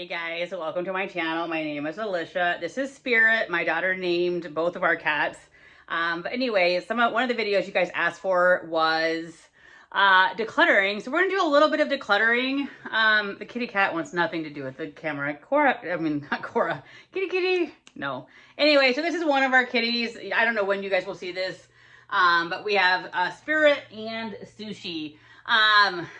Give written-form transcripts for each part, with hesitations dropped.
Hey guys, welcome to my channel. My name is Alicia. This is Spirit. My daughter named both of our cats. But anyway, one of the videos you guys asked for was decluttering. So we're gonna do a little bit of decluttering. The kitty cat wants nothing to do with the camera. Not Cora. Kitty. No. Anyway, so this is one of our kitties. I don't know when you guys will see this. But we have Spirit and Sushi.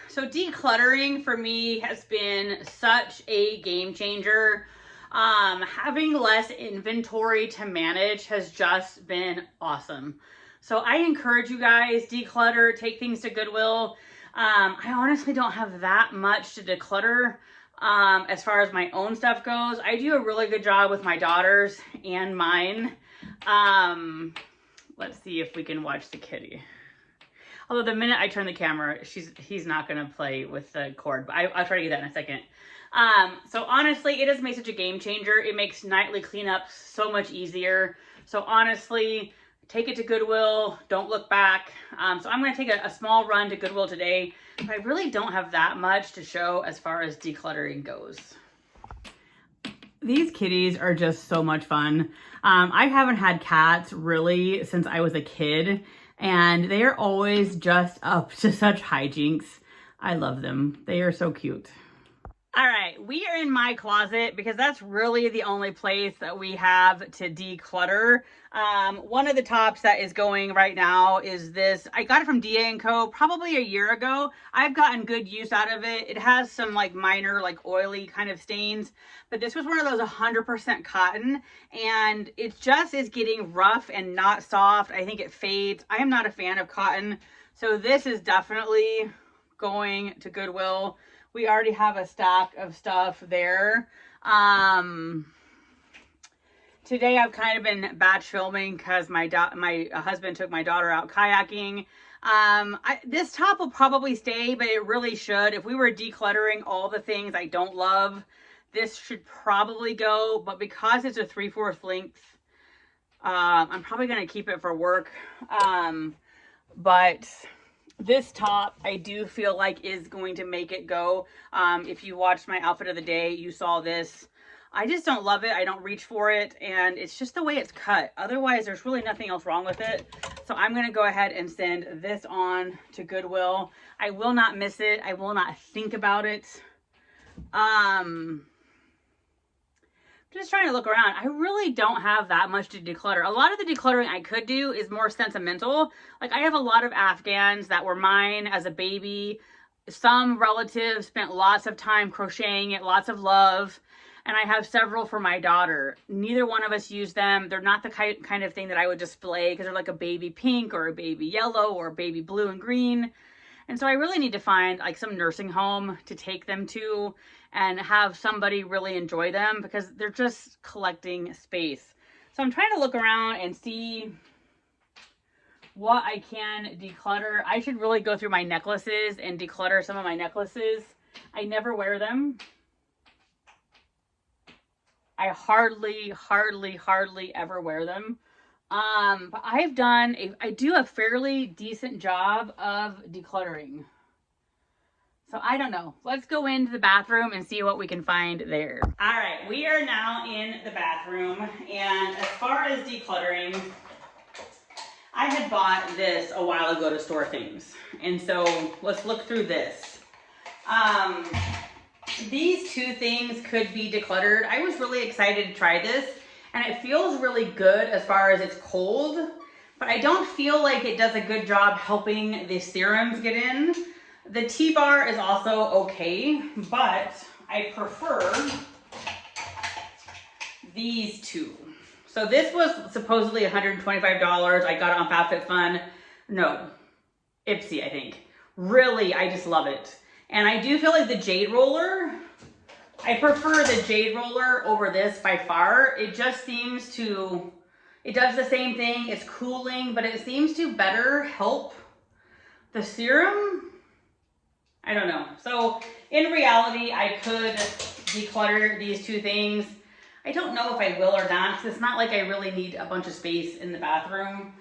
So decluttering for me has been such a game changer. Having less inventory to manage has just been awesome. So I encourage you guys, declutter, take things to Goodwill. I honestly don't have that much to declutter. As far as my own stuff goes, I do a really good job with my daughters and mine. Let's see if we can watch the kitty. Although the minute I turn the camera, he's not going to play with the cord, but I'll try to get that in a second. So honestly, it has made such a game changer. It makes nightly cleanup so much easier. So honestly, take it to Goodwill. Don't look back. So I'm going to take a small run to Goodwill today, but I really don't have that much to show as far as decluttering goes. These kitties are just so much fun. I haven't had cats really since I was a kid. And they are always just up to such hijinks. I love them. They are so cute. All right, we are in my closet because that's really the only place that we have to declutter. One of the tops that is going right now is this. I got it from DA & Co. probably a year ago. I've gotten good use out of it. It has some like minor like oily kind of stains, but this was one of those 100% cotton, and it just is getting rough and not soft. I think it fades. I am not a fan of cotton, so this is definitely going to Goodwill. We already have a stack of stuff there. Today I've kind of been batch filming because my husband took my daughter out kayaking. This top will probably stay, but it really should. If we were decluttering all the things I don't love, this should probably go. But because it's a 3/4 length, I'm probably going to keep it for work. But this top, I do feel like is going to make it go. If you watched my outfit of the day, you saw this. I just don't love it. I don't reach for it. And it's just the way it's cut. Otherwise, there's really nothing else wrong with it. So I'm going to go ahead and send this on to Goodwill. I will not miss it. I will not think about it. Just trying to look around. I really don't have that much to declutter. A lot of the decluttering I could do is more sentimental. Like I have a lot of Afghans that were mine as a baby. Some relatives spent lots of time crocheting it, lots of love. And I have several for my daughter. Neither one of us use them. They're not the kind of thing that I would display because they're like a baby pink or a baby yellow or a baby blue and green. And so I really need to find like some nursing home to take them to and have somebody really enjoy them because they're just collecting space. So I'm trying to look around and see what I can declutter. I should really go through my necklaces and declutter some of my necklaces. I never wear them. I hardly ever wear them. But I do a fairly decent job of decluttering. So I don't know. Let's go into the bathroom and see what we can find there. All right, we are now in the bathroom. And as far as decluttering, I had bought this a while ago to store things. And so let's look through this. These two things could be decluttered. I was really excited to try this, and it feels really good as far as it's cold, but I don't feel like it does a good job helping the serums get in. The T-bar is also okay, but I prefer these two. So this was supposedly $125. I got it on FabFitFun. No, Ipsy, I think. Really, I just love it. And I do feel like the Jade Roller, I prefer the Jade Roller over this by far. It just seems to, it does the same thing. It's cooling, but it seems to better help the serum. I don't know. So in reality, I could declutter these two things. I don't know if I will or not, because it's not like I really need a bunch of space in the bathroom.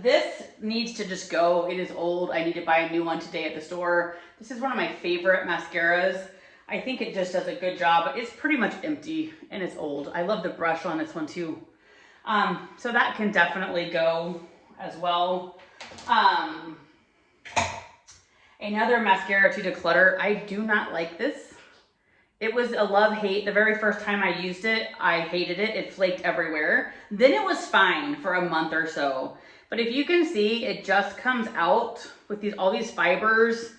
This needs to just go. It is old. I need to buy a new one today at the store. This is one of my favorite mascaras. I think it just does a good job, but it's pretty much empty and it's old. I love the brush on this one too. So that can definitely go as well. Another mascara to declutter. I do not like this. It was a love-hate. The very first time I used it, I hated it. It flaked everywhere. Then it was fine for a month or so. But if you can see, it just comes out with all these fibers.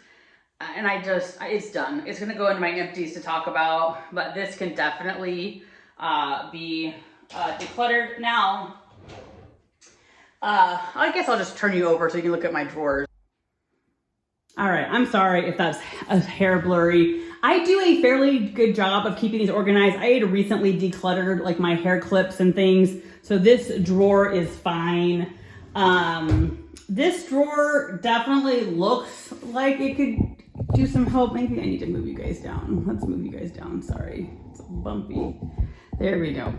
And it's done. It's gonna go into my empties to talk about, but this can definitely be decluttered. Now, I guess I'll just turn you over so you can look at my drawers. All right, I'm sorry if that's a hair blurry. I do a fairly good job of keeping these organized. I had recently decluttered like my hair clips and things, so this drawer is fine. This drawer definitely looks like it could do some help. Maybe I need to move you guys down. Let's move you guys down. Sorry, it's bumpy. There we go.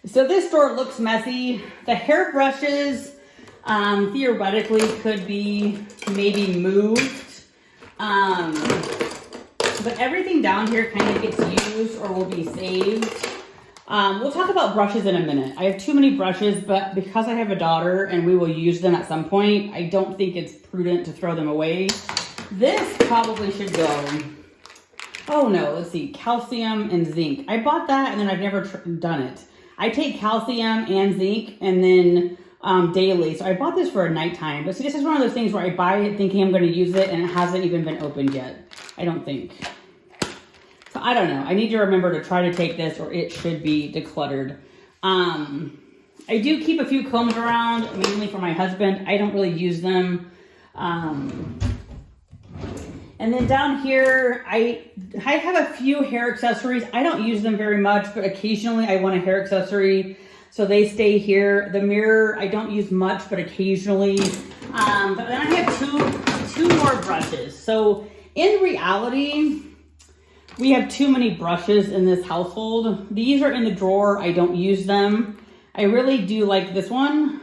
So this drawer looks messy. The hair brushes theoretically could be maybe moved. But everything down here kind of gets used or will be saved. We'll talk about brushes in a minute. I have too many brushes, but because I have a daughter and we will use them at some point, I don't think it's prudent to throw them away. This probably should go. Oh no, let's see, calcium and zinc. I bought that and then I've never done it. I take calcium and zinc and then daily. So I bought this for a nighttime. But see, this is one of those things where I buy it thinking I'm going to use it and it hasn't even been opened yet. I don't think. So I don't know. I need to remember to try to take this or it should be decluttered. I do keep a few combs around, mainly for my husband. I don't really use them. And then down here, I have a few hair accessories. I don't use them very much, but occasionally I want a hair accessory. So they stay here. The mirror, I don't use much, but occasionally. But then I have two more brushes. So in reality, we have too many brushes in this household. These are in the drawer. I don't use them. I really do like this one.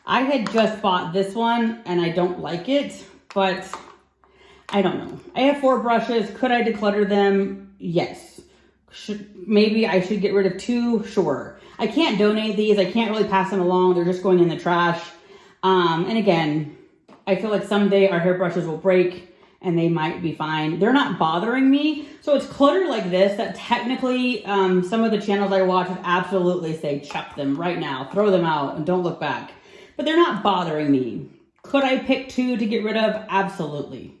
I had just bought this one and I don't like it, but I don't know. I have 4 brushes. Could I declutter them? Yes. Maybe I should get rid of 2? Sure. I can't donate these. I can't really pass them along. They're just going in the trash. And again, I feel like someday our hairbrushes will break and they might be fine. They're not bothering me. So it's clutter like this that technically some of the channels I watch would absolutely say, chuck them right now, throw them out and don't look back. But they're not bothering me. Could I pick 2 to get rid of? Absolutely.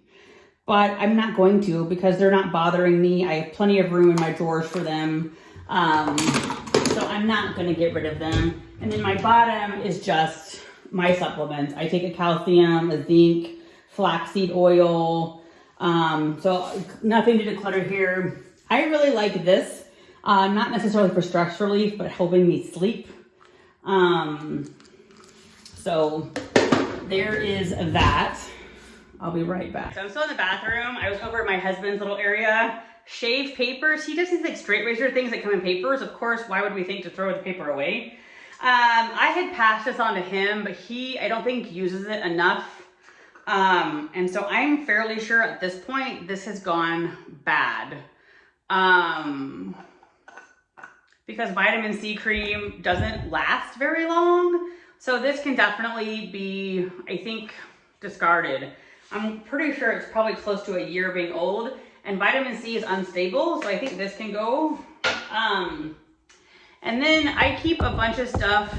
But I'm not going to because they're not bothering me. I have plenty of room in my drawers for them. So I'm not going to get rid of them. And then my bottom is just my supplements. I take a calcium, a zinc, flaxseed oil. So nothing to declutter here. I really like this. Not necessarily for stress relief, but helping me sleep. So there is that. I'll be right back. So I'm still in the bathroom. I was over at my husband's little area. Shave papers. He does these like straight razor things that come in papers. Of course, why would we think to throw the paper away? I had passed this on to him, but I don't think uses it enough. And so I'm fairly sure at this point, this has gone bad. Because vitamin C cream doesn't last very long. So this can definitely be, I think, discarded. I'm pretty sure it's probably close to a year being old, and vitamin C is unstable, so I think this can go. And then I keep a bunch of stuff.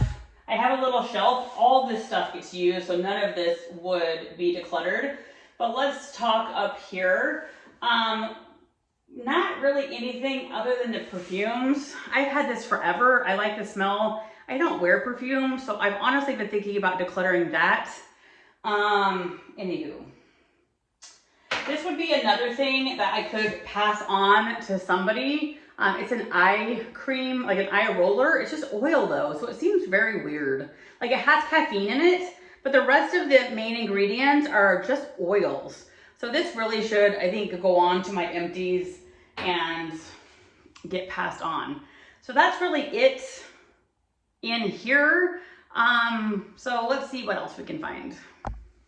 I have a little shelf. All this stuff gets used, so none of this would be decluttered. But let's talk up here. Not really anything other than the perfumes. I've had this forever. I like the smell. I don't wear perfume, so I've honestly been thinking about decluttering that. Anywho, this would be another thing that I could pass on to somebody. It's an eye cream, like an eye roller. It's just oil though, so it seems very weird. Like it has caffeine in it, but the rest of the main ingredients are just oils. So this really should, I think, go on to my empties and get passed on. So that's really it in here. So let's see what else we can find.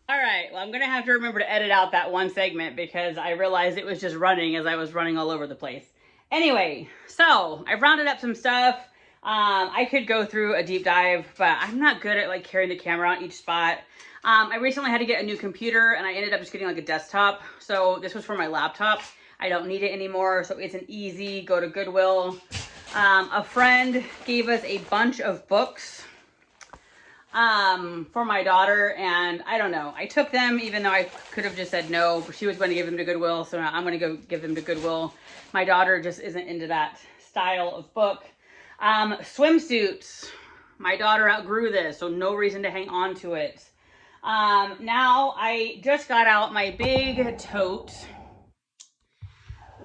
All right, well, I'm gonna have to remember to edit out that one segment because I realized it was just running as I was running all over the place. Anyway, so I've rounded up some stuff. I could go through a deep dive, but I'm not good at like carrying the camera on each spot. I recently had to get a new computer and I ended up just getting like a desktop. So this was for my laptop. I don't need it anymore, so it's an easy go to Goodwill. A friend gave us a bunch of books for my daughter, and I don't know. I took them even though I could have just said no, but she was going to give them to Goodwill, so now I'm going to go give them to Goodwill. My daughter just isn't into that style of book. Swimsuits. My daughter outgrew this, so no reason to hang on to it. Now I just got out my big tote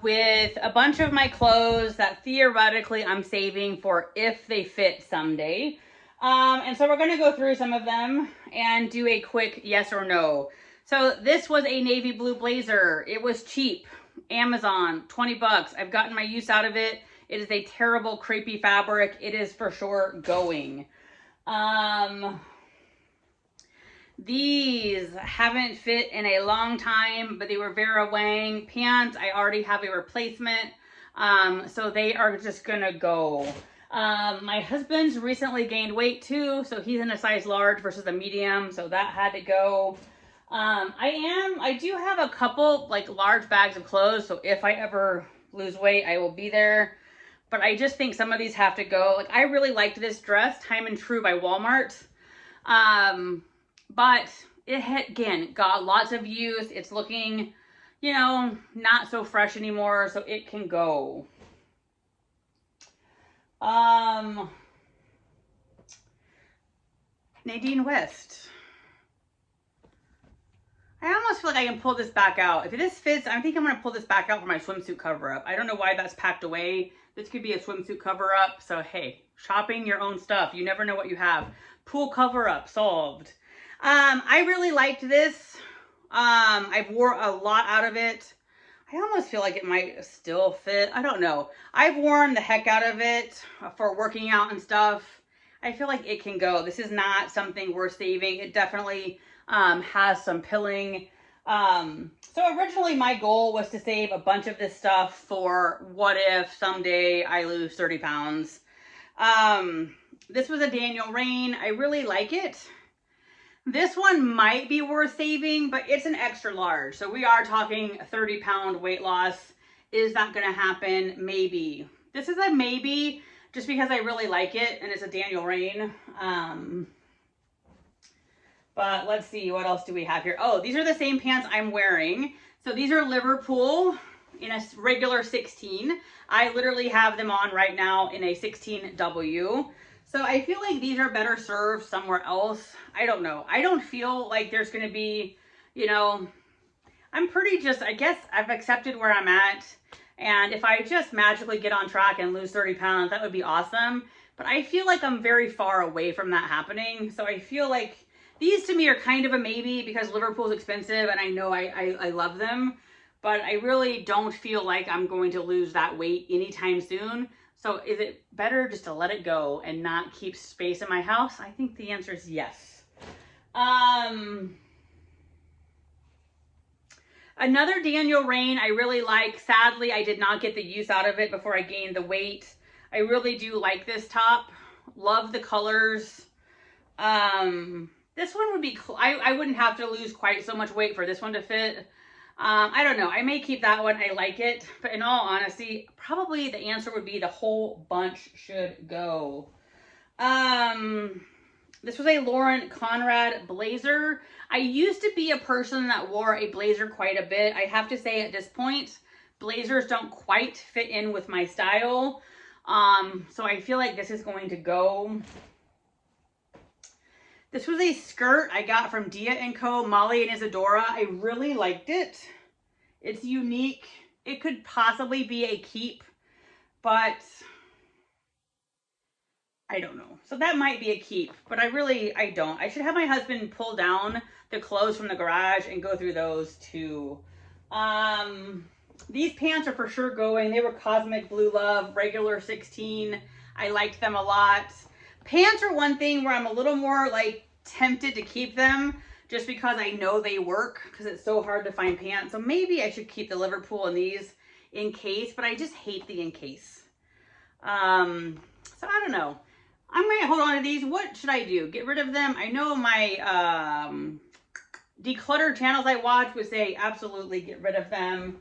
with a bunch of my clothes that theoretically I'm saving for if they fit someday. And so we're going to go through some of them and do a quick yes or no. So this was a navy blue blazer. It was cheap. Amazon, 20 bucks. I've gotten my use out of it. It is a terrible crepey fabric. It is for sure going. These haven't fit in a long time, but they were Vera Wang pants. I already have a replacement. So they are just gonna go. My husband's recently gained weight too, so he's in a size large versus a medium, so that had to go. I do have a couple like large bags of clothes, so if I ever lose weight, I will be there. But I just think some of these have to go. Like I really liked this dress, Time and True by Walmart. But it had, again, got lots of use. It's looking, you know, not so fresh anymore, so it can go. Nadine West. I almost feel like I can pull this back out. If this fits, I think I'm going to pull this back out for my swimsuit cover-up. I don't know why that's packed away. This could be a swimsuit cover-up. So, hey, shopping your own stuff. You never know what you have. Pool cover-up, solved. I really liked this. I've wore a lot out of it. I almost feel like it might still fit. I don't know. I've worn the heck out of it for working out and stuff. I feel like it can go. This is not something worth saving. It definitely has some pilling. So originally my goal was to save a bunch of this stuff for what if someday I lose 30 pounds. This was a Daniel Rain. I really like it. This one might be worth saving, but it's an extra large. So we are talking a 30-pound weight loss. Is that going to happen? Maybe. This is a maybe just because I really like it and it's a Daniel Rain. But let's see, what else do we have here? Oh, these are the same pants I'm wearing. So these are Liverpool in a regular 16. I literally have them on right now in a 16W. So I feel like these are better served somewhere else. I don't know. I don't feel like there's going to be, you know, I'm pretty just, I guess I've accepted where I'm at. And if I just magically get on track and lose 30 pounds, that would be awesome. But I feel like I'm very far away from that happening. So I feel like these to me are kind of a maybe because Liverpool's expensive and I know I love them. But I really don't feel like I'm going to lose that weight anytime soon. So is it better just to let it go and not keep space in my house? I think the answer is yes. Another Daniel Rain I really like. Sadly, I did not get the use out of it before I gained the weight. I really do like this top. Love the colors. This one would be, I wouldn't have to lose quite so much weight for this one to fit. I don't know. I may keep that one. I like it. But in all honesty, probably the answer would be the whole bunch should go. This was a Lauren Conrad blazer. I used to be a person that wore a blazer quite a bit. I have to say at this point, blazers don't quite fit in with my style. So I feel like this is going to go. This was a skirt I got from Dia & Co, Molly and Isadora. I really liked it. It's unique. It could possibly be a keep, but I don't know. So that might be a keep, but I don't. I should have my husband pull down the clothes from the garage and go through those too. These pants are for sure going. They were Cosmic Blue Love, regular 16. I liked them a lot. Pants are one thing where I'm a little more like tempted to keep them just because I know they work because it's so hard to find pants. So maybe I should keep the Liverpool and these in case, but I just hate the in case. So I don't know. I might hold on to these. What should I do? Get rid of them? I know my declutter channels I watch would say absolutely get rid of them.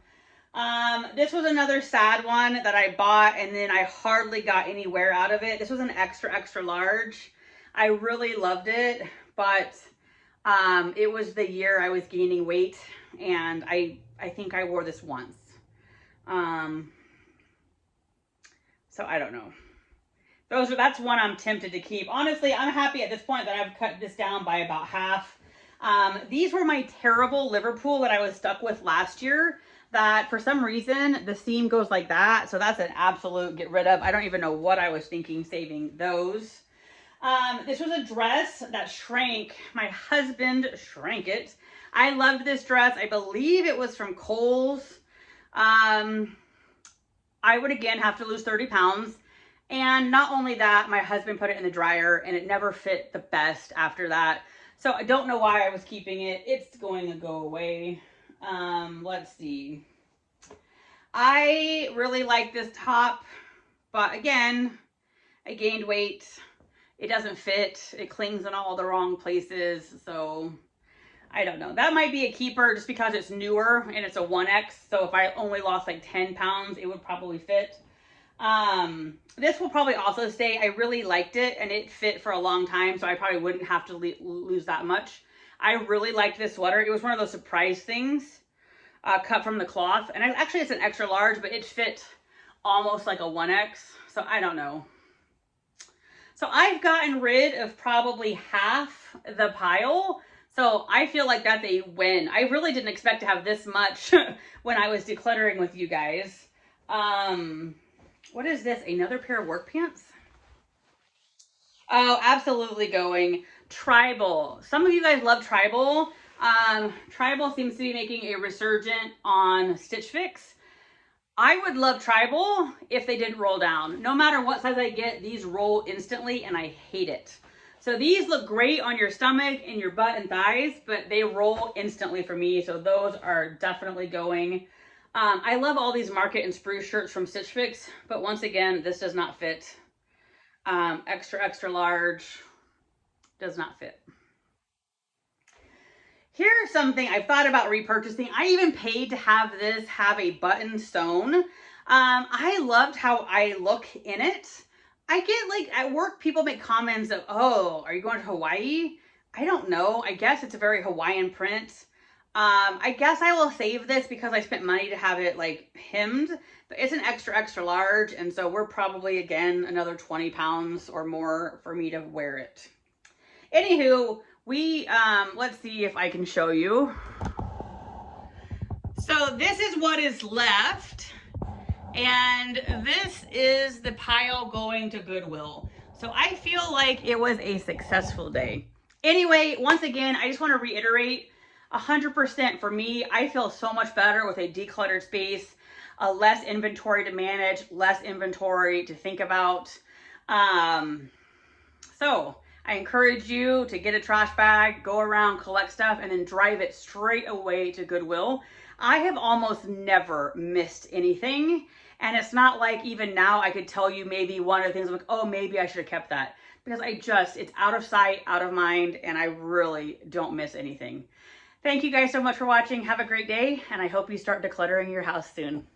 This was another sad one that I bought and then I hardly got any wear out of it. This was an extra, extra large. I really loved it, but it was the year I was gaining weight and I think I wore this once. So I don't know. That's one I'm tempted to keep. Honestly, I'm happy at this point that I've cut this down by about half. These were my terrible Liverpool that I was stuck with last year that for some reason the seam goes like that. So that's an absolute get rid of. I don't even know what I was thinking saving those. This was a dress that shrank. My husband shrank it. I loved this dress. I believe it was from Kohl's. I would again have to lose 30 pounds. And not only that, my husband put it in the dryer and it never fit the best after that. So I don't know why I was keeping it. It's going to go away. Let's see. I really like this top, but again, I gained weight. It doesn't fit. It clings in all the wrong places. So I don't know. That might be a keeper just because it's newer and it's a 1X. So if I only lost like 10 pounds, it would probably fit. This will probably also stay. I really liked it and it fit for a long time. So I probably wouldn't have to lose that much. I really liked this sweater. It was one of those surprise things, cut from the cloth. And actually it's an extra large, but it fit almost like a 1X. So I don't know. So I've gotten rid of probably half the pile. So I feel like that's a win. I really didn't expect to have this much when I was decluttering with you guys. What is this? Another pair of work pants? Oh, absolutely going tribal. Some of you guys love tribal. Tribal seems to be making a resurgent on Stitch Fix. I would love tribal if they didn't roll down. No matter what size I get, these roll instantly and I hate it. So these look great on your stomach and your butt and thighs, but they roll instantly for me. So those are definitely going. I love all these Market and Spruce shirts from Stitch Fix, but once again, this does not fit. Extra, extra large does not fit. Here's something I've thought about repurchasing. I even paid to have this have a button stone. I loved how I look in it. I get like at work, people make comments of, oh, are you going to Hawaii? I don't know. I guess it's a very Hawaiian print. I guess I will save this because I spent money to have it like hemmed, but it's an extra, extra large. And so we're probably again, another 20 pounds or more for me to wear it. Anywho, let's see if I can show you. So this is what is left. And this is the pile going to Goodwill. So I feel like it was a successful day. Anyway, once again, I just want to reiterate 100% for me. I feel so much better with a decluttered space, less inventory to manage, less inventory to think about. So I encourage you to get a trash bag, go around, collect stuff, and then drive it straight away to Goodwill. I have almost never missed anything. And it's not like even now I could tell you maybe one of the things I'm like, oh, maybe I should have kept that. Because it's out of sight, out of mind, and I really don't miss anything. Thank you guys so much for watching. Have a great day, and I hope you start decluttering your house soon.